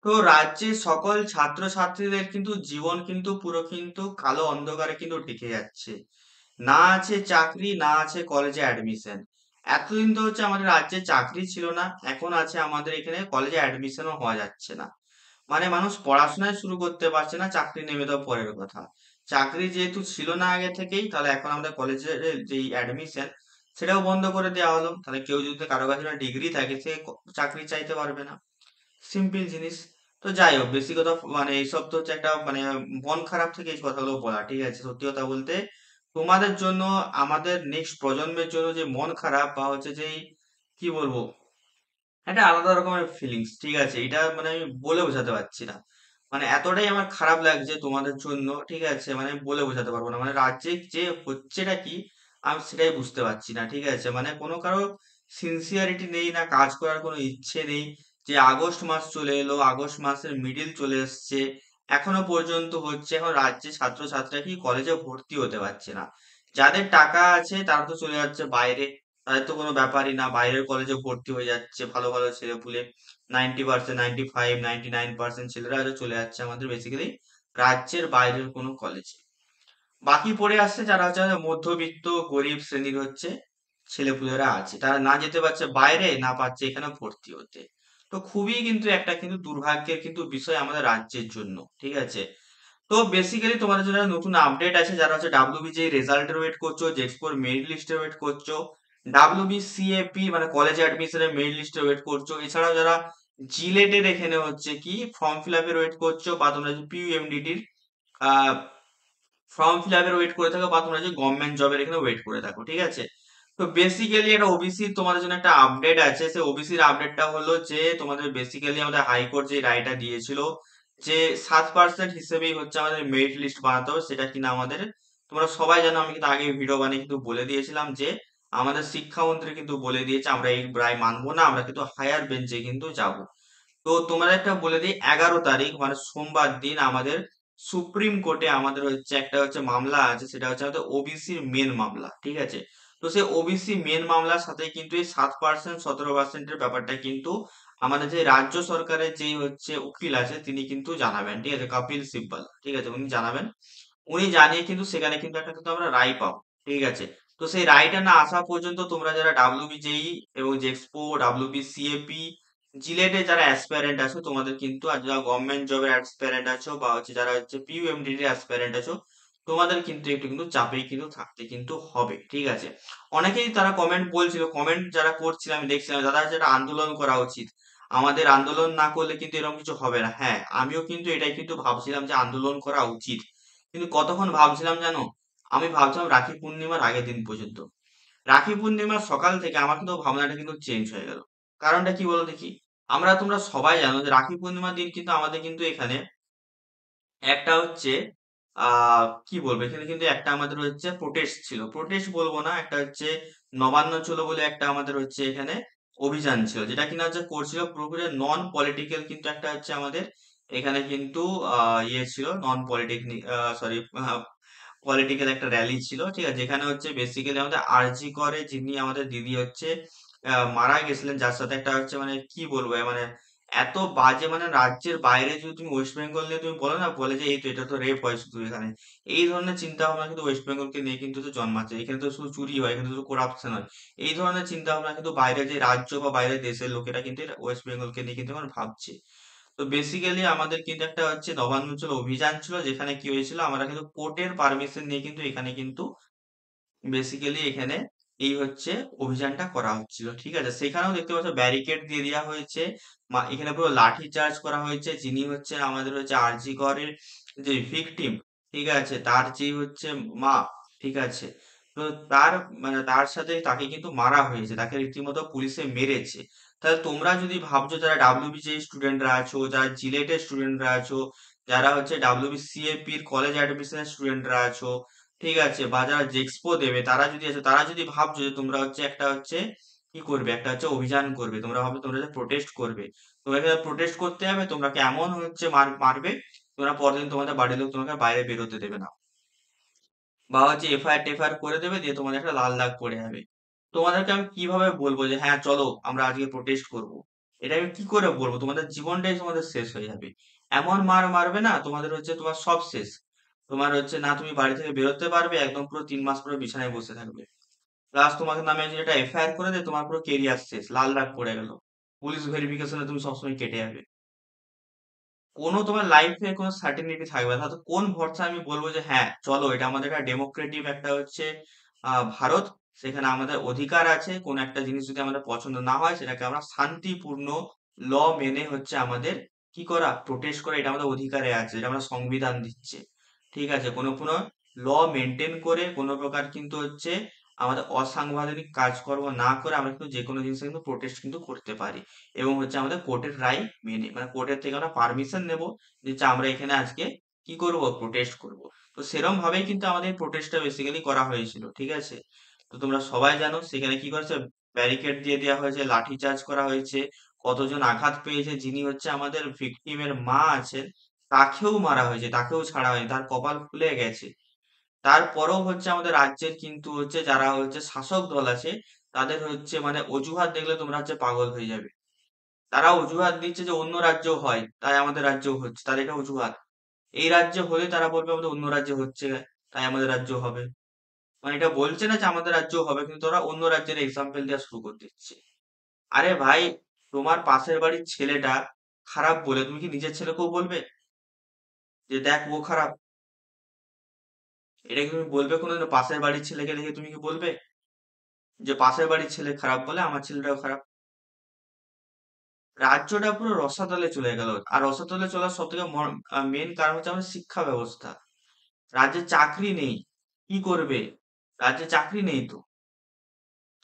তো রাজ্যের সকল ছাত্রছাত্রীদের কিন্তু জীবন কিন্তু পুরো কিন্তু কালো অন্ধকারে কিন্তু ঢেকে যাচ্ছে। না আছে চাকরি, না আছে কলেজে অ্যাডমিশন। এতদিন তো হচ্ছে আমাদের রাজ্যে চাকরি ছিল না, এখন আছে আমাদের এখানে কলেজে অ্যাডমিশনও হওয়া যাচ্ছে না। মানে মানুষ পড়াশোনায় শুরু করতে পারছে না, চাকরি নেমে তো পরের কথা। চাকরি যেহেতু ছিল না আগে থেকেই, তাহলে এখন আমাদের কলেজের যেই অ্যাডমিশন সেটাও বন্ধ করে দেওয়া হলো। তাহলে কেউ যদি কারো কাছে ডিগ্রি থাকে সে চাকরি চাইতে পারবে না। সিম্পল জিনিস। তো যাই হোক, বেশি কথা মানে এইসব তো হচ্ছে একটা মানে মন খারাপ থেকে এই কথাগুলো বলা, ঠিক আছে? সত্যি কথা বলতে তোমাদের জন্য, আমাদের নেক্সট প্রজন্মের জন্য যে মন খারাপ বা হচ্ছে যে কি বলবো, একটা আলাদা রকমের ফিলিংস, ঠিক আছে? এটা মানে আমি বলে বোঝাতে পারছি না। মানে এতটাই আমার খারাপ লাগছে তোমাদের জন্য, ঠিক আছে? মানে আমি বলে বোঝাতে পারবো না। মানে রাজ্যে যে হচ্ছেটা কি আমি সেটাই বুঝতে পারছি না, ঠিক আছে? মানে কোনো কারো সিনসিয়ারিটি নেই, না কাজ করার কোনো ইচ্ছে নেই। যে আগস্ট মাস চলে এলো, আগস্ট মাসের মিডিল চলে এসছে, এখনো পর্যন্ত হচ্ছে, এখন রাজ্যে ছাত্রছাত্রীরা কি কলেজে ভর্তি হতে পারছে না। যাদের টাকা আছে তারা তো চলে যাচ্ছে বাইরে, তাদের তো কোনো ব্যাপারই না, বাইরের কলেজে ভর্তি হয়ে যাচ্ছে ভালো ভালো ছেলেপুলে। 90%, 95, 99% ছেলেরা হয়তো চলে যাচ্ছে আমাদের বেসিক্যালি রাজ্যের বাইরের কোনো কলেজে। বাকি পড়ে আসছে যারা হচ্ছে আমাদের মধ্যবিত্ত গরিব শ্রেণীর হচ্ছে ছেলেপুলেরা আছে, তারা না যেতে পারছে বাইরে, না পারছে এখানে ভর্তি হতে। তো খুবই কিন্তু একটা কিন্তু দুর্ভাগ্যের কিন্তু বিষয় আমাদের রাজ্যের জন্য, ঠিক আছে? তো বেসিক্যালি তোমাদের জন্য একটা নতুন আপডেট আছে, যারা হচ্ছে ডাব্লিউবিজে রেজাল্টের ওয়েট করছো, জেক্সপোর মেরিট লিস্টের ওয়েট করছো, ডাব্লিউবিসিএপি মানে কলেজ অ্যাডমিশনের মেরিট লিস্টের ওয়েট করছো, এছাড়াও যারা জিলেটের এখানে হচ্ছে কি ফর্ম ফিল আপের ওয়েট করছো, বা তোমরা যে পিইউএমডিটির ফর্ম ফিল আপের ওয়েট করে থাকো, বা তোমরা যে গভর্নমেন্ট জবের এখানে ওয়েট করে থাকো, ঠিক আছে? তো বেসিক্যালি একটা ওবিসি তোমাদের জন্য একটা আপডেট আছে। সেই ওবিসির আপডেটটা হলো যে তোমাদের বেসিক্যালি আমাদের হাইকোর্ট যে রায়টা দিয়েছিল যে 7% হিসেবেই হচ্ছে আমাদের মেরিট লিস্ট বানাতে হবে, সেটা কিনা আমাদের তোমরা সবাই জানো, আমি কিন্তু আগে ভিডিও বানিয়ে কিন্তু বলে দিয়েছিলাম যে আমাদের শিক্ষামন্ত্রী কিন্তু বলে দিয়েছে আমরা এই রায় মানবো না, আমরা কিন্তু হায়ার বেঞ্চে কিন্তু যাব। তো তোমাদের একটা বলে দিই, 11 তারিখ মানে সোমবার দিন আমাদের সুপ্রিম কোর্টে আমাদের হচ্ছে একটা হচ্ছে মামলা আছে, সেটা হচ্ছে আমাদের ওবিসির মেন মামলা, ঠিক আছে? তো সেই ওবিসি মেন মামলার সাথে কিন্তু এই 7%, 17%-এর ব্যাপারটা কিন্তু আমাদের যে রাজ্য সরকারের যেই হচ্ছে উকিল আছে তিনি কিন্তু জানাবেন, ঠিক আছে? কপিল সিব্বল, ঠিক আছে, উনি জানাবেন। উনি জানিয়ে কিন্তু সেখানে কিন্তু একটা কিন্তু আমরা রায় পাবো, ঠিক আছে? তো সেই রায়টা না আসা পর্যন্ত তোমরা যারা ডাব্লিউবিজেই এবং জেক্সপো, ডাব্লিউবিসিএপি, জিলেটে যারা অ্যাসপিরেন্ট আছো তোমাদের কিন্তু, আর যারা গভর্নমেন্ট জবের অ্যাসপিরেন্ট আছো বা হচ্ছে যারা হচ্ছে পিইউএমডি এর অ্যাসপিরেন্ট আছো, তোমাদের কিন্তু একটু কিন্তু চাপেই কিন্তু থাকতে কিন্তু হবে, ঠিক আছে? অনেকেই তারা কমেন্ট বলছিল, কমেন্ট যারা করছিল আমি দেখছিলাম, দাদা যেটা আন্দোলন করা উচিত, আমাদের আন্দোলন না করলে কিন্তু এরকম কিছু হবে না। হ্যাঁ, আমিও কিন্তু এটাই কিন্তু ভাবছিলাম যে আন্দোলন করা উচিত, কিন্তু কতক্ষণ ভাবছিলাম জানো? আমি ভাবছিলাম রাখি পূর্ণিমার আগের দিন পর্যন্ত। রাখি পূর্ণিমার সকাল থেকে আমার কিন্তু ভাবনাটা কিন্তু চেঞ্জ হয়ে গেল। কারণটা কি বলো দেখি? তোমরা সবাই জানো যে রাখি পূর্ণিমার দিন কিন্তু আমাদের কিন্তু এখানে একটা হচ্ছে কি বলবো, এখানে কিন্তু একটা আমাদের হচ্ছে প্রোটেস্ট ছিল, প্রোটেস্ট বলবো না, একটা হচ্ছে নবান্ন চলো বলে একটা আমাদের হচ্ছে এখানে অভিযান ছিল, যেটা কিনা হচ্ছে করছিল পুরোপুরি নন পলিটিক্যাল, কিন্তু একটা হচ্ছে আমাদের এখানে কিন্তু ইয়ে ছিল, নন পলিটেকনিক, সরি, পলিটিক্যাল একটা র্যালি ছিল, ঠিক আছে? যেখানে হচ্ছে বেসিক্যালি আমাদের আরজি করে যিনি আমাদের দিদি হচ্ছে মারা গেছিলেন, যার সাথে একটা হচ্ছে মানে কি বলবো মানে এত বাজে, মানে রাজ্যের বাইরে যদি তুমি ওয়েস্ট বেঙ্গল নিয়ে তুমি বলো না, বলে যে এই তো এটা তো রেপ হয় শুধু এখানে, এই ধরনের চিন্তা ভাবনা কিন্তু ওয়েস্ট বেঙ্গলকে নিয়ে কিন্তু তো জন্মাচ্ছে, এখানে তো শুধু চুরি হয়, এখানে তো শুধু করাপশন হয়। এই ধরনের চিন্তা ভাবনা কিন্তু বাইরে যে রাজ্য বা বাইরে দেশের লোকেরা কিন্তু ওয়েস্ট বেঙ্গলকে নিয়ে কিন্তু এখন ভাবছে। তো বেসিক্যালি আমাদের কিন্তু একটা হচ্ছে নবান্নচল অভিযান ছিল, যেখানে কি হয়েছিল আমরা কিন্তু কোর্টের পারমিশন নিয়ে কিন্তু এখানে কিন্তু বেসিক্যালি এখানে এই হচ্ছে অভিযানটা করা হচ্ছিল, ঠিক আছে? সেখানেও দেখতে পাচ্ছ ব্যারিকেড দিয়ে দেওয়া হয়েছে, এখানে পুরো লাঠি চার্জ করা হয়েছে, যিনি হচ্ছে আমাদের হচ্ছে আরজি করের যে ভিকটিম, ঠিক আছে, তার যে হচ্ছে মা, ঠিক আছে? তো তার মানে তার সাথে তাকে কিন্তু মারা হয়েছে, তাকে রীতিমতো পুলিশে মেরেছে। তাহলে তোমরা যদি ভাবছো, যারা ডাব্লিউবিজে স্টুডেন্টরা আছো, যারা জিলেটের স্টুডেন্টরা আছো, যারা হচ্ছে ডাব্লিউবিসিএপি এর কলেজ অ্যাডমিশনের স্টুডেন্টরা আছো, ঠিক আছে, বা যারা জেক্সপো দেবে তারা যদি আছে, তারা যদি ভাবছো যে তোমরা হচ্ছে একটা হচ্ছে কি করবে, একটা হচ্ছে অভিযান করবে, তোমরা ভাবছো তোমরা যে প্রোটেস্ট করবে, তোমরা এখানে প্রোটেস্ট করতে যাবে, তোমরা কেমন হচ্ছে মারবে, তোমরা পরদিন তোমাদের বাড়ির লোক তোমাকে বাইরে বেরোতে দেবে না, বা হচ্ছে এফআইআর টেফআইআর করে দেবে, দিয়ে তোমাদের একটা লাল দাগ পড়ে যাবে। তোমাদেরকে আমি কিভাবে বলবো যে হ্যাঁ চলো আমরা আজকে প্রোটেস্ট করব? এটা আমি কি করে বলবো? তোমাদের জীবনটাই তোমাদের শেষ হয়ে যাবে। এমন মার মারবে না তোমাদের হচ্ছে তোমার সব শেষ। তোমার হচ্ছে না তুমি বাড়ি থেকে বেরোতে পারবে, একদম পুরো ৩ মাস পুরো বিছানায় বসে থাকবে। প্লাস তোমাকে নামে যদি একটা এফআইআর করে দেয়, তোমার পুরো কেরিয়ার শেষ, লাল দাগ পড়ে গেল। পুলিশ ভেরিফিকেশনে তুমি সবসময় কেটে যাবে। কোনো তোমার লাইফে কোনো সার্টেনিটি থাকবে না। তো কোন ভরসা আমি বলবো যে হ্যাঁ চলো, এটা আমাদের একটা ডেমোক্রেটিক একটা হচ্ছে ভারত, সেখানে আমাদের অধিকার আছে। কোন একটা জিনিস যদি আমাদের পছন্দ না হয়, সেটাকে আমরা শান্তিপূর্ণ ল মেনে হচ্ছে আমাদের কি করা, প্রোটেস্ট করা, এটা আমাদের অধিকারে আছে, এটা আমরা সংবিধান দিচ্ছে। ঠিক আছে, কোনো কোনো ল মেনটেন করে কোনো প্রকার কিন্তু হচ্ছে আমাদের অসাংবিধানিক কাজকর্ম না করে আমরা কিন্তু যে কোনো জিনিসে কিন্তু প্রোটেস্ট কিন্তু করতে পারি। এবং হচ্ছে আমাদের কোর্টের রায় মেনে, মানে কোর্টের থেকে আমরা পারমিশন নেব যে হচ্ছে আমরা এখানে আজকে কি করব, প্রোটেস্ট করব। তো সেরকম ভাবেই কিন্তু আমাদের প্রোটেস্টটা বেসিক্যালি করা হয়েছিল, ঠিক আছে। তো তোমরা সবাই জানো সেখানে কি করেছে, ব্যারিকেড দিয়ে দেওয়া হয়েছে, লাঠি চার্জ করা হয়েছে, কতজন আঘাত পেয়েছে, যিনি হচ্ছে আমাদের ভিকটিমের মা আছেন তাকেও মারা হয়েছে, তাকেও ছাড়া হয়নি, তার কপাল খুলে গেছে। তারপরেও হচ্ছে আমাদের রাজ্যের কিন্তু হচ্ছে যারা হচ্ছে শাসক দল আছে, তাদের হচ্ছে মানে অজুহাত দেখলে তোমরা হচ্ছে পাগল হয়ে যাবে। তারা অজুহাত দিচ্ছে যে অন্য রাজ্যেও হয়, তাই আমাদের রাজ্যেও হচ্ছে, তাদের এটা অজুহাত। এই রাজ্যে হলে তারা বলবে আমাদের অন্য রাজ্যে হচ্ছে, তাই আমাদের রাজ্য হবে। মানে এটা বলছে না যে আমাদের রাজ্য হবে, কিন্তু ওরা অন্য রাজ্যের এক্সাম্পল দেওয়া শুরু করে দিচ্ছে। আরে ভাই, তোমার পাশের বাড়ির ছেলেটা খারাপ বলে তুমি কি নিজের ছেলেকেও বলবে যে দেখ ও খারাপ? এটা কি তুমি বলবে কোনোদিনও? পাশের বাড়ির ছেলেকে দেখে তুমি কি বলবে যে পাশের বাড়ির ছেলে খারাপ বলে আমার ছেলেটাও খারাপ? রাজ্যটা পুরো রসাতলে চলে গেল। আর রসাতলে চলার সব থেকে মেন কারণ হচ্ছে আমাদের শিক্ষা ব্যবস্থা। রাজ্যে চাকরি নেই, কি করবে? রাজ্যে চাকরি নেই তো,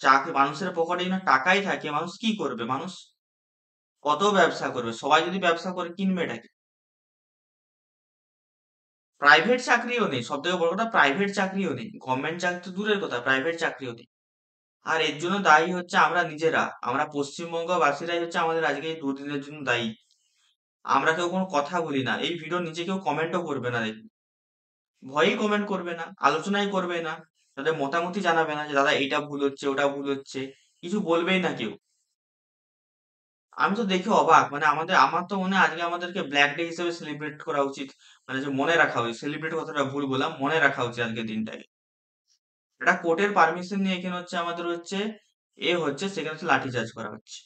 চাকরি মানুষের পকেটে না টাকাই থাকে, মানুষ কি করবে? মানুষ কত ব্যবসা করবে? সবাই যদি ব্যবসা করে, কিনবে এটাকে? প্রাইভেট চাকরিও নেই, সব থেকে বড় কথা প্রাইভেট চাকরিও নেই, গভর্নমেন্ট চাকরি তো দূরের কথা, প্রাইভেট চাকরিও নেই। আর এর জন্য দায়ী হচ্ছে আমরা নিজেরা, আমরা পশ্চিমবঙ্গবাসীরাই হচ্ছে আমাদের আজকে এই দুর্দিনের জন্য দায়ী। আমরা কেউ কোনো কথা বলি না, এই ভিডিও নিচে কেউ কমেন্টও করবে না, দেখি ভয়েই কমেন্ট করবে না, আলোচনাই করবে না, তাদের মতামতই জানাবে না যে দাদা এইটা ভুল হচ্ছে, ওটা ভুল হচ্ছে, কিছু বলবেই না কেউ। আমি তো দেখে অবাক, মানে আমার তো মনে হয় আজকে আমাদেরকে ব্ল্যাক ডে হিসেবে সেলিব্রেট করা উচিত। মানে যে মনে রাখা উচিত, সেলিব্রেট কথাটা ভুল বললাম, মনে রাখা উচিত আজকের দিনটাকে। এটা কোর্টের পারমিশন নিয়ে এখানে হচ্ছে আমাদের হচ্ছে হচ্ছে, সেখানে হচ্ছে লাঠিচার্জ করা হচ্ছে।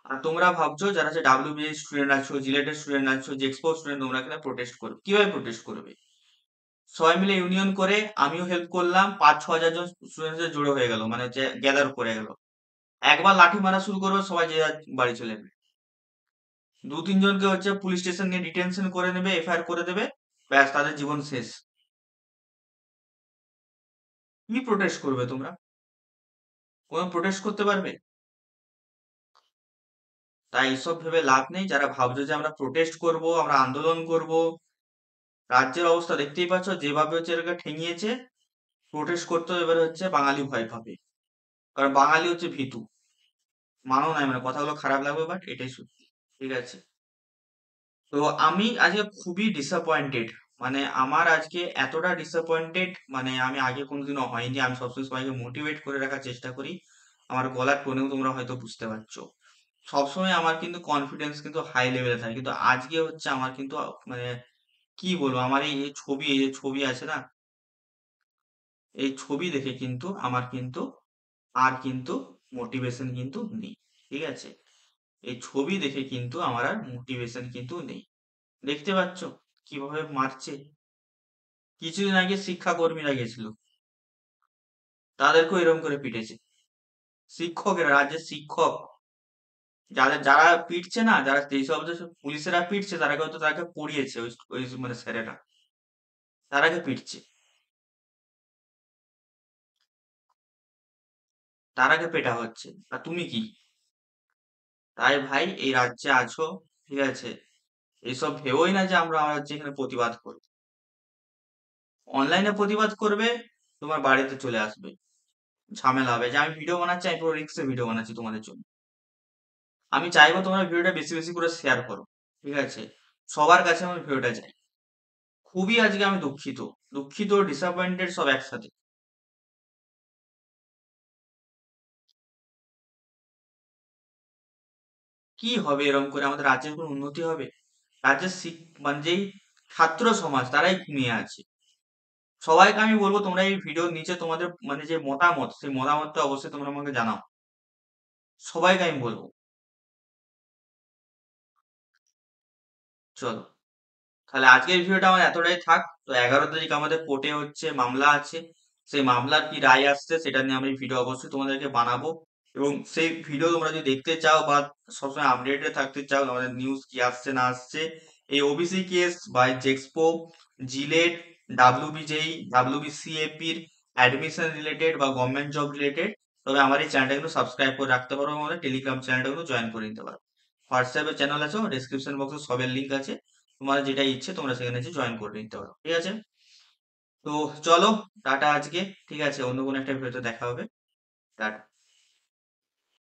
আর তোমরা ভাবছো যারা হচ্ছে ডাব্লিউবিএস স্টুডেন্ট আছো, জিলেটের স্টুডেন্ট আছো, যে এক্সপো স্টুডেন্ট, তোমরা এখানে প্রোটেস্ট করবে, কিভাবে প্রোটেস্ট করবে? সবাই মিলে ইউনিয়ন করে, আমিও হেল্প করলাম, ৫-৬ হাজার জন স্টুডেন্টস জড়ো হয়ে গেল, মানে যে গ্যাদার করে গেল। একবার লাঠি মারা শুরু করবে, সবাই যে যার বাড়ি চলে যাবে। ২-৩ জনকে হচ্ছে পুলিশ স্টেশন নিয়ে ডিটেনশন করে নেবে, এফআইআর করে দেবে, ব্যাস তাদের জীবন শেষ। কি প্রোটেস্ট করবে তোমরা? কোনো প্রোটেস্ট করতে পারবে? তাই এসব ভেবে লাভ নেই। যারা ভাবছো যে আমরা প্রোটেস্ট করব, আমরা আন্দোলন করব, রাজ্যের অবস্থা দেখতেই পাচ্ছ যেভাবে হচ্ছে এটাকে ঠেঙিয়েছে। প্রোটেস্ট করতেও এবারে হচ্ছে বাঙালি ভয় পাবে, কারণ বাঙালি হচ্ছে ভীতু। মানো নাই, মানে কথাগুলো খারাপ লাগবে, বাট এটাই সত্যি। ঠিক আছে, তো আমি আজকে খুবই ডিসঅ্যাপয়েন্টেড। মানে আমার আজকে এতটা ডিসঅ্যাপয়েন্টেড, মানে আমি আগে কোনোদিনও হয়নি। আমি সবসময় সবাইকে মোটিভেট করে রাখার চেষ্টা করি, আমার গলার টোনেও তোমরা হয়তো বুঝতে পারছো। সবসময় আমার কিন্তু কনফিডেন্স কিন্তু হাই লেভেলে থাকে, কিন্তু আজকে হচ্ছে আমার কিন্তু মানে কি বলবো, আমার এই এই ছবি, এই যে ছবি আছে না, এই ছবি দেখে কিন্তু আমার কিন্তু আর কিন্তু মোটিভেশন কিন্তু নেই। ঠিক আছে, এই ছবি দেখে কিন্তু আমার আর মোটিভেশন কিন্তু নেই। দেখতে পাচ্ছ কিভাবে মারছে? কিছুদিন আগে শিক্ষাকর্মীরা গেছিল, তাদেরকেও এরকম করে পিটেছে। শিক্ষকেরা, রাজ্যের শিক্ষক, যারা পিটছে না, যারা যেসব যে পুলিশেরা পিটছে, তারা হয়তো তাকে পড়িয়েছে, ওই ওই মানে স্যারেরা, তারাকে পিটছে, তারাকে পেটা হচ্ছে। আর তুমি কি? তাই ভাই, এই রাজ্যে আছো, ঠিক আছে, এইসব ভেবোই না যে আমরা আমার রাজ্যে এখানে প্রতিবাদ করবো। অনলাইনে প্রতিবাদ করবে, তোমার বাড়িতে চলে আসবে, ঝামেলা হবে। যে আমি ভিডিও বানাচ্ছি, আমি পুরো রিক্সে ভিডিও বানাচ্ছি তোমাদের জন্য। আমি চাইবো তোমরা ভিডিওটা বেশি বেশি করে শেয়ার করো, ঠিক আছে, সবার কাছে আমার ভিডিওটা চাই। খুবই আজকে আমি দুঃখিত, দুঃখিত ডিসঅ্যাপয়েন্টেড সব একসাথে। কি হবে এরকম করে? আমাদের রাজ্যের কোনো উন্নতি হবে? রাজ্যের মানে যেই ছাত্র সমাজ তারাই ঘুমিয়ে আছে। সবাইকে আমি বলবো তোমরা এই ভিডিওর নিচে তোমাদের মানে যে মতামত সেই মতামতটা অবশ্যই তোমরা আমাকে জানাও। সবাইকে আমি বলবো। চলো, তাহলে আজকের ভিডিওটা আমার এতটাই থাক। তো 11 তারিখ আমাদের কোর্টে হচ্ছে মামলা আছে। সেই মামলার কি রায় আসছে সেটা নিয়ে আমি ভিডিও অবশ্যই তোমাদেরকে বানাবো। এবং সেই ভিডিও তোমরা যদি দেখতে চাও বা সবসময় আপডেটে থাকতে চাও আমাদের নিউজ কি আসছে না আসছে, এই ওবিসি কেস বা জেক্সপো, জিলেট, ডাব্লিউবিজেই, ডাব্লিউবিসিএপির অ্যাডমিশন রিলেটেড বা গভর্নমেন্ট জব রিলেটেড, তবে আমার এই চ্যানেলটা কিন্তু সাবস্ক্রাইব করে রাখতে পারো এবং আমাদের টেলিগ্রাম চ্যানেলটা কিন্তু জয়েন করে নিতে পারো। হোয়াটসঅ্যাপের চ্যানেল আছে, ডিসক্রিপশন বক্সে সবের লিঙ্ক আছে। তোমার যেটা ইচ্ছে তোমরা সেখানে এসে জয়েন করে নিতে পারো, ঠিক আছে? তো চলো, টাটা আজকে। ঠিক আছে, অন্য কোনো একটা ভিডিওতে দেখা হবে। টাটা।